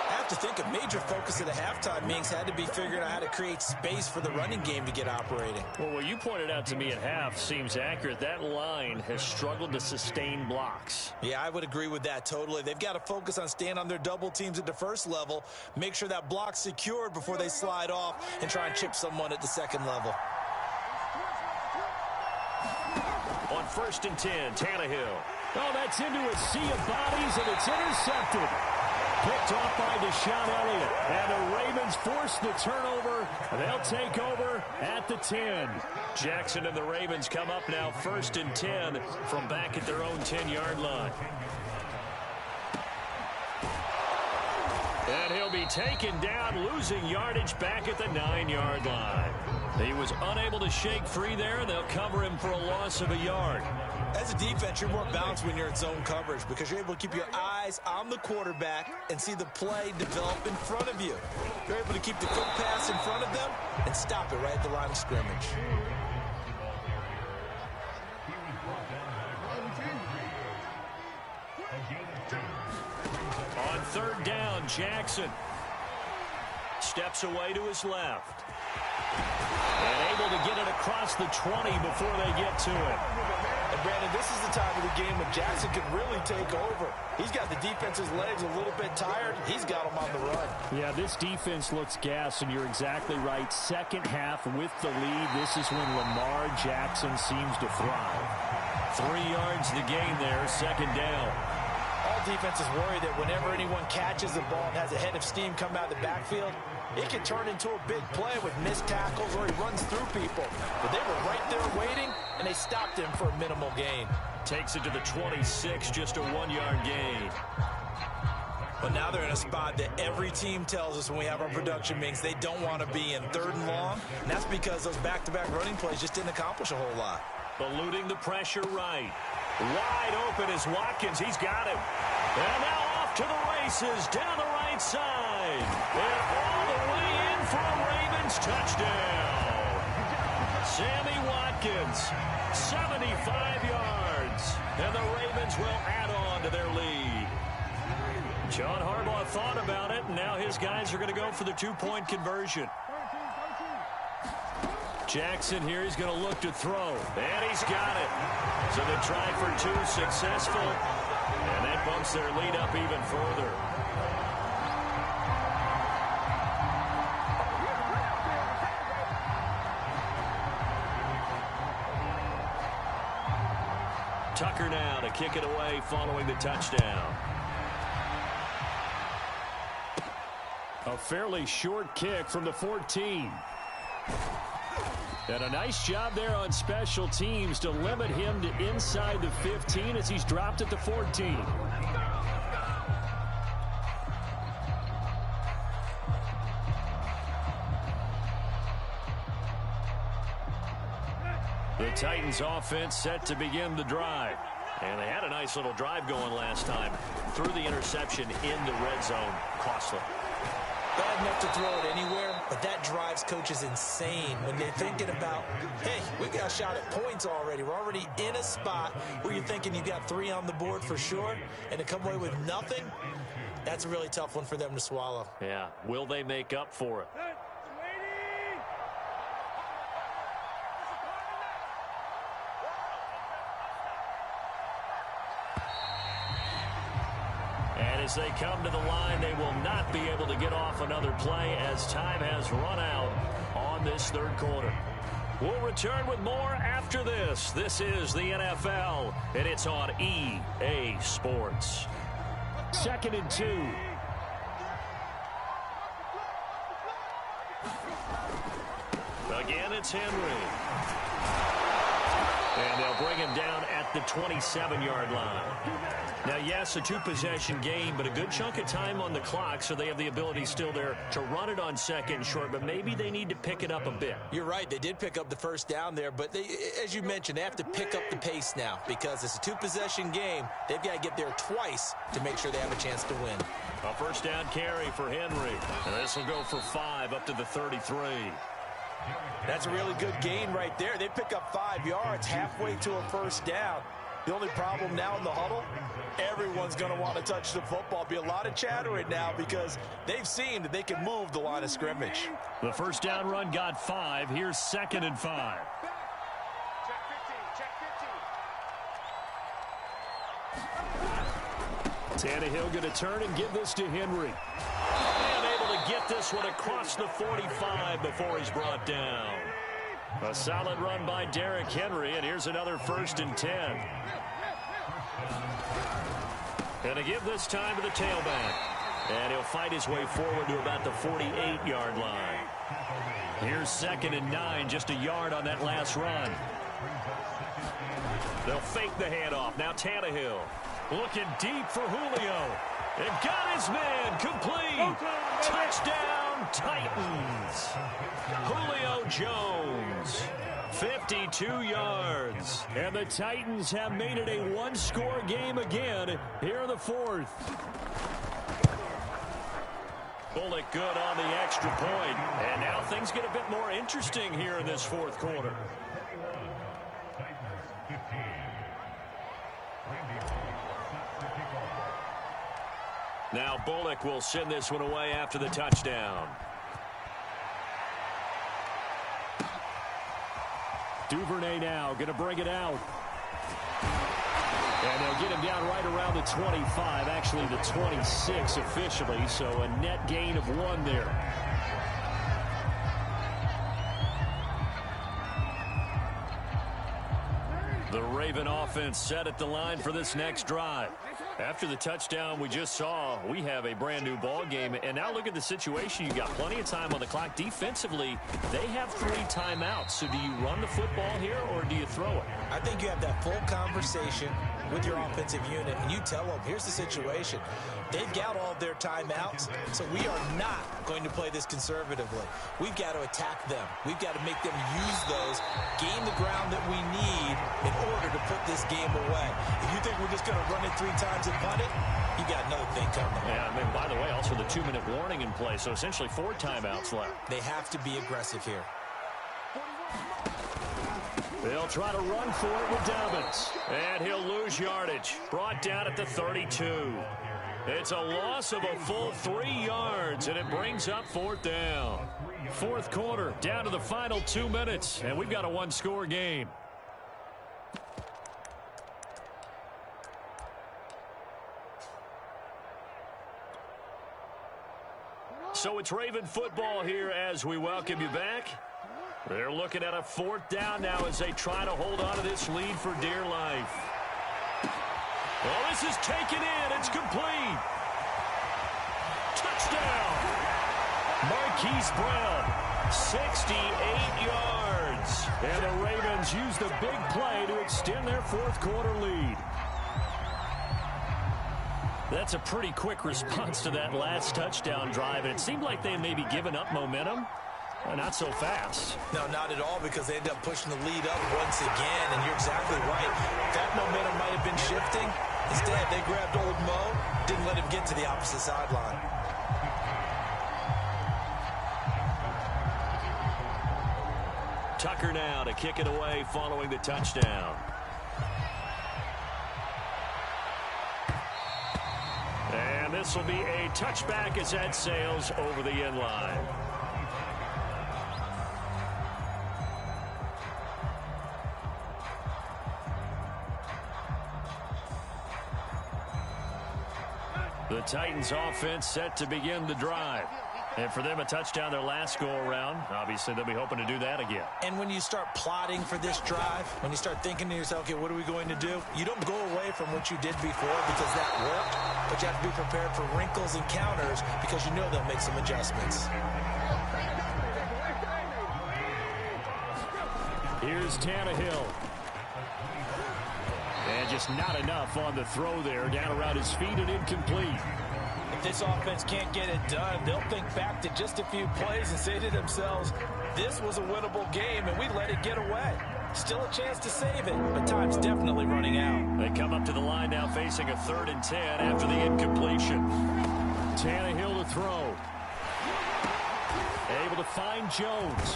I have to think a major focus of the halftime meetings had to be figuring out how to create space for the running game to get operating. Well, what you pointed out to me at half seems accurate. That line has struggled to sustain blocks. Yeah, I would agree with that totally. They've got to focus on staying on their double teams at the first level, make sure that block's secured before they slide off and try and chip someone at the second level. On 1st and 10, Tannehill. Oh, that's into a sea of bodies, and it's intercepted. Picked off by Deshaun Elliott. And the Ravens force the turnover. They'll take over at the 10. Jackson and the Ravens come up now 1st and 10 from back at their own 10-yard line. And he'll be taken down, losing yardage back at the 9-yard line. He was unable to shake free there. They'll cover him for a loss of a yard. As a defense, you're more balanced when you're in zone coverage because you're able to keep your eyes on the quarterback and see the play develop in front of you. You're able to keep the quick pass in front of them and stop it right at the line of scrimmage. third down, Jackson steps away to his left. And able to get it across the 20 before they get to it. And Brandon, this is the time of the game when Jackson can really take over. He's got the defense's legs a little bit tired. He's got them on the run. Yeah, this defense looks gassed, and you're exactly right. Second half with the lead, this is when Lamar Jackson seems to thrive. 3 yards the gain there, second down. All defenses worry that whenever anyone catches the ball and has a head of steam come out of the backfield, it can turn into a big play with missed tackles or he runs through people. But they were right there waiting, and they stopped him for a minimal gain. Takes it to the 26, just a 1-yard gain. But now they're in a spot that every team tells us when we have our production meetings they don't want to be in, 3rd and long. And that's because those back-to-back running plays just didn't accomplish a whole lot. Eluding the pressure right. Wide open is Watkins. He's got it. And now off to the races down the right side. And all the way in for a Ravens touchdown. Sammy Watkins, 75 yards. And the Ravens will add on to their lead. John Harbaugh thought about it, and now his guys are going to go for the 2-point conversion. Jackson here, he's going to look to throw, and he's got it. So the try for 2 successful, and that bumps their lead up even further. Tucker now to kick it away following the touchdown. A fairly short kick from the 14. And a nice job there on special teams to limit him to inside the 15 as he's dropped at the 14. The Titans offense set to begin the drive. And they had a nice little drive going last time. Threw the interception in the red zone. Costly. Bad enough to throw it anywhere, but that drives coaches insane when they're thinking about, hey, we got a shot at points already. We're already in a spot where you're thinking you got 3 on the board for sure, and to come away with nothing, that's a really tough one for them to swallow. Yeah, will they make up for it? And as they come to the line, they will not be able to get off another play as time has run out on this 3rd quarter. We'll return with more after this. This is the NFL, and it's on EA Sports. 2nd and 2. Again, it's Henry. And they'll bring him down at the 27-yard line. Now, yes, a 2-possession game, but a good chunk of time on the clock, so they have the ability still there to run it on 2nd and short, but maybe they need to pick it up a bit. You're right. They did pick up the 1st down there, but they, as you mentioned, they have to pick up the pace now because it's a 2-possession game. They've got to get there twice to make sure they have a chance to win. A 1st down carry for Henry, and this will go for 5 up to the 33. That's a really good gain right there. They pick up 5 yards halfway to a 1st down. The only problem now in the huddle, everyone's going to want to touch the football. Be a lot of chattering now because they've seen that they can move the line of scrimmage. The 1st down run got 5. Here's 2nd and 5. Tannehill going to turn and give this to Henry. And able to get this one across the 45 before he's brought down. A solid run by Derrick Henry, and here's another 1st and 10. And to give this time to the tailback. And he'll fight his way forward to about the 48-yard line. Here's 2nd and 9, just a yard on that last run. They'll fake the handoff. Now Tannehill looking deep for Julio. And got his man complete. Touchdown, Titans. Julio Jones, 52 yards. And the Titans have made it a 1-score game again here in the 4th. Bullock good on the extra point. And now things get a bit more interesting here in this 4th quarter. Now Bullock will send this one away after the touchdown. Duvernay now going to bring it out. And they'll get him down right around the 25, actually the 26 officially, so a net gain of 1 there. The Raven offense set at the line for this next drive. After the touchdown we just saw, we have a brand new ball game. And now look at the situation. You got plenty of time on the clock. Defensively, they have 3 timeouts. So do you run the football here or do you throw it? I think you have that full conversation with your offensive unit, and you tell them, here's the situation. They've got all of their timeouts, so we are not going to play this conservatively. We've got to attack them. We've got to make them use those, gain the ground that we need in order to put this game away. If you think we're just going to run it 3 times and punt it, you got another thing coming. Yeah, I mean, by the way, also the 2-minute warning in play, so essentially 4 timeouts left. They have to be aggressive here. They'll try to run for it with Dobbins. And he'll lose yardage. Brought down at the 32. It's a loss of a full 3 yards, and it brings up 4th down. 4th quarter, down to the final 2 minutes, and we've got a 1-score game. So it's Raven football here as we welcome you back. They're looking at a 4th down now as they try to hold on to this lead for dear life. Well, this is taken in. It's complete. Touchdown. Marquise Brown, 68 yards. And the Ravens use the big play to extend their 4th quarter lead. That's a pretty quick response to that last touchdown drive. And it seemed like they may be giving up momentum. Not so fast. No, not at all, because they end up pushing the lead up once again, and you're exactly right. That momentum might have been shifting. Instead, they grabbed old Mo, didn't let him get to the opposite sideline. Tucker now to kick it away following the touchdown. And this will be a touchback as that sails over the end line. The Titans offense set to begin the drive. And for them, a touchdown their last go-around. Obviously, they'll be hoping to do that again. And when you start plotting for this drive, when you start thinking to yourself, okay, what are we going to do? You don't go away from what you did before because that worked, but you have to be prepared for wrinkles and counters because you know they'll make some adjustments. Here's Tannehill. And just not enough on the throw there. Down around his feet and incomplete. If this offense can't get it done, they'll think back to just a few plays and say to themselves, this was a winnable game and we let it get away. Still a chance to save it, but time's definitely running out. They come up to the line now facing a 3rd and 10 after the incompletion. Tannehill to throw. Able to find Jones.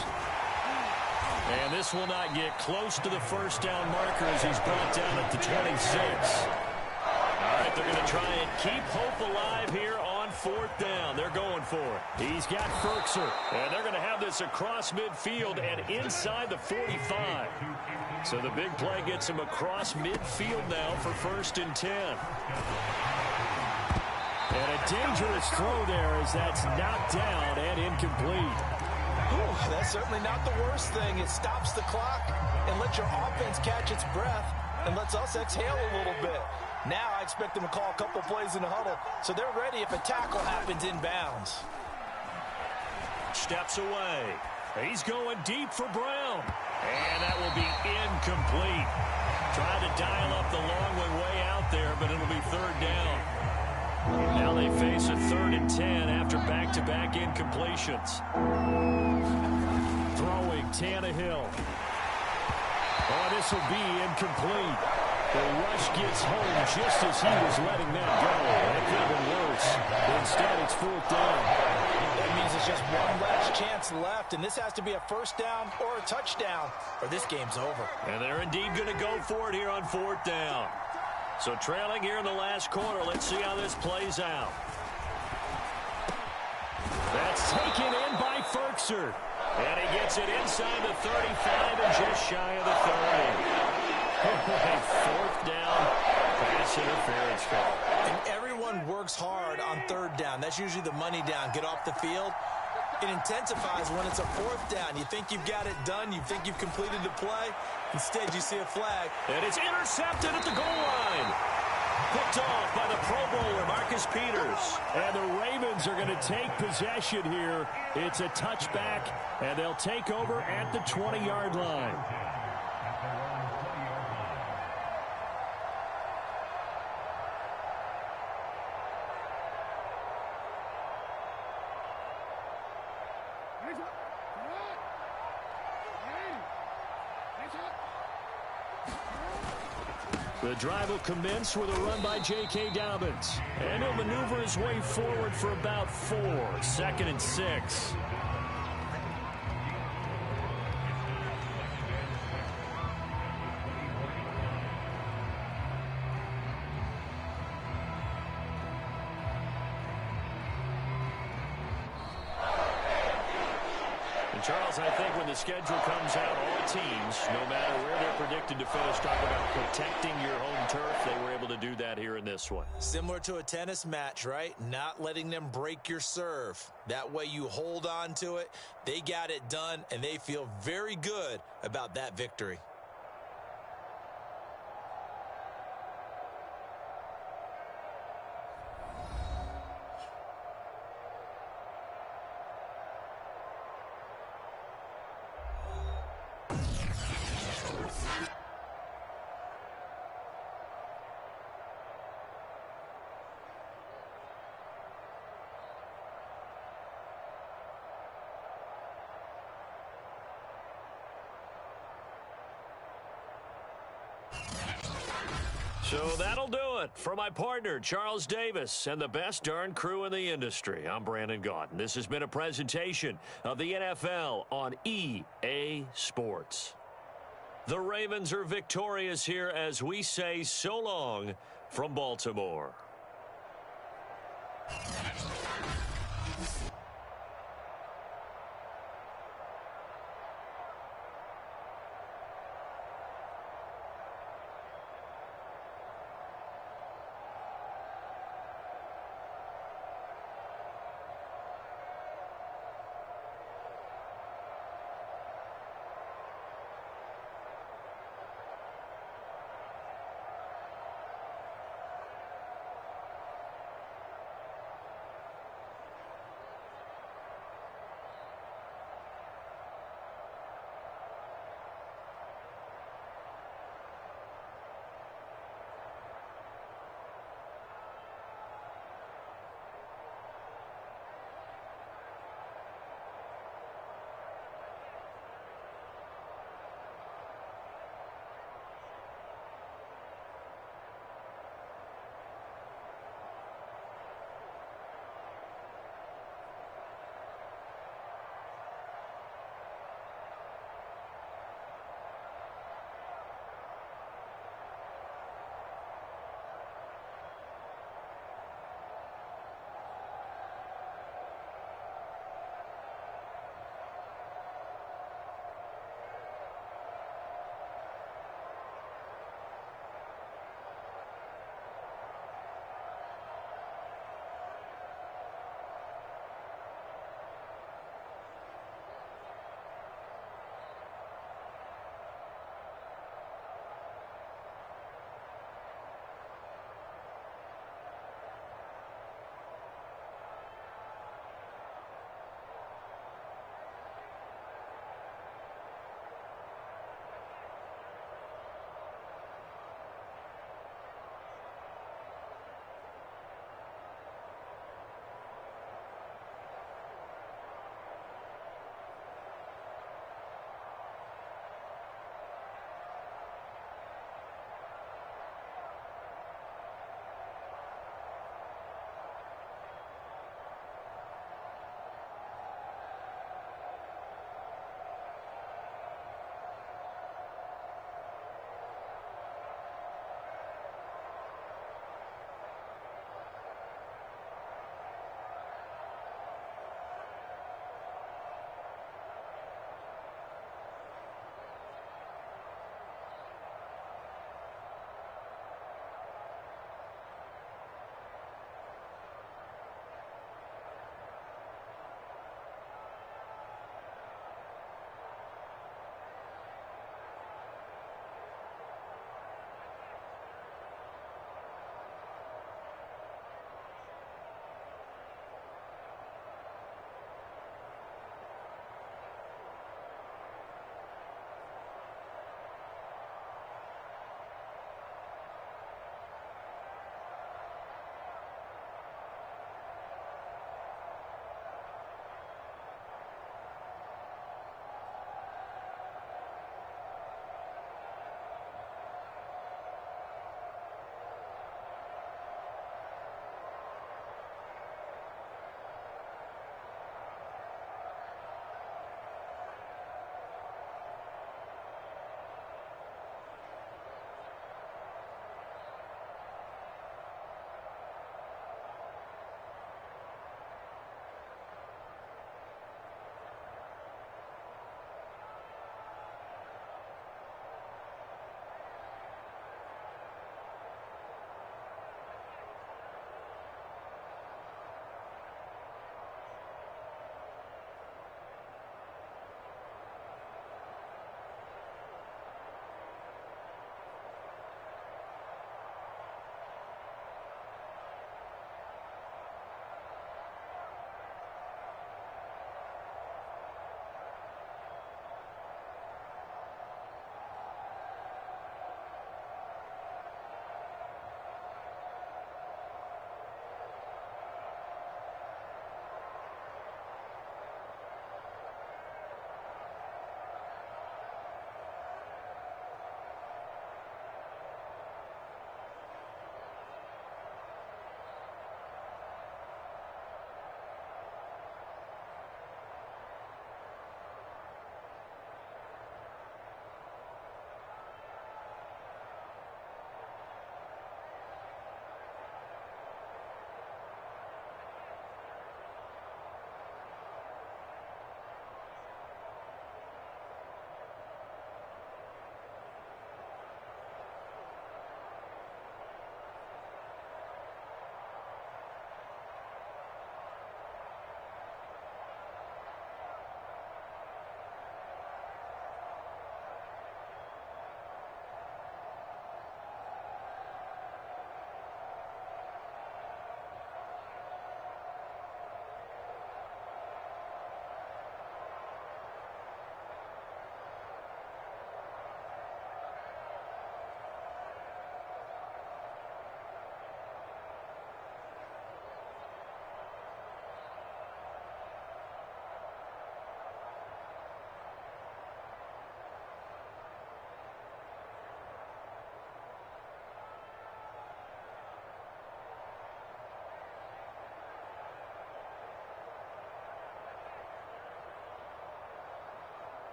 And this will not get close to the 1st down marker as he's brought down at the 26. All right, they're going to try and keep hope alive here on 4th down. They're going for it. He's got Ferkser, and they're going to have this across midfield and inside the 45. So the big play gets him across midfield now for 1st and 10. And a dangerous throw there as that's knocked down and incomplete. Ooh, that's certainly not the worst thing. It stops the clock and lets your offense catch its breath and lets us exhale a little bit. Now I expect them to call a couple plays in the huddle, so they're ready if a tackle happens inbounds. Steps away. He's going deep for Brown. And that will be incomplete. Tried to dial up the long way out there, but it'll be 3rd down. Now they face a 3rd and 10 after back-to-back incompletions. Throwing Tannehill. Oh, this will be incomplete. The rush gets home just as he was letting that go. It could have been worse. Instead, it's 4th down. That means it's just one last chance left, and this has to be a 1st down or a touchdown, or this game's over. And they're indeed going to go for it here on 4th down. So trailing here in the last quarter, let's see how this plays out. That's taken in by Ferkser. And he gets it inside the 35 and just shy of the 30. Fourth down, pass interference call. And everyone works hard on third down. That's usually the money down. Get off the field. It intensifies when it's a fourth down. You think you've got it done. You think you've completed the play. Instead, you see a flag. And it's intercepted at the goal line. Picked off by the Pro Bowler, Marcus Peters. And the Ravens are going to take possession here. It's a touchback, and they'll take over at the 20-yard line. The drive will commence with a run by J.K. Dobbins. And he'll maneuver his way forward for about 4. 2nd and 6. Charles, I think when the schedule comes out, all teams, no matter where they're predicted to finish, talk about protecting your home turf. They were able to do that here in this one. Similar to a tennis match, right? Not letting them break your serve. That way you hold on to it. They got it done, and they feel very good about that victory. So that'll do it for my partner, Charles Davis, and the best darn crew in the industry. I'm Brandon Gaudin. This has been a presentation of the NFL on EA Sports. The Ravens are victorious here as we say so long from Baltimore.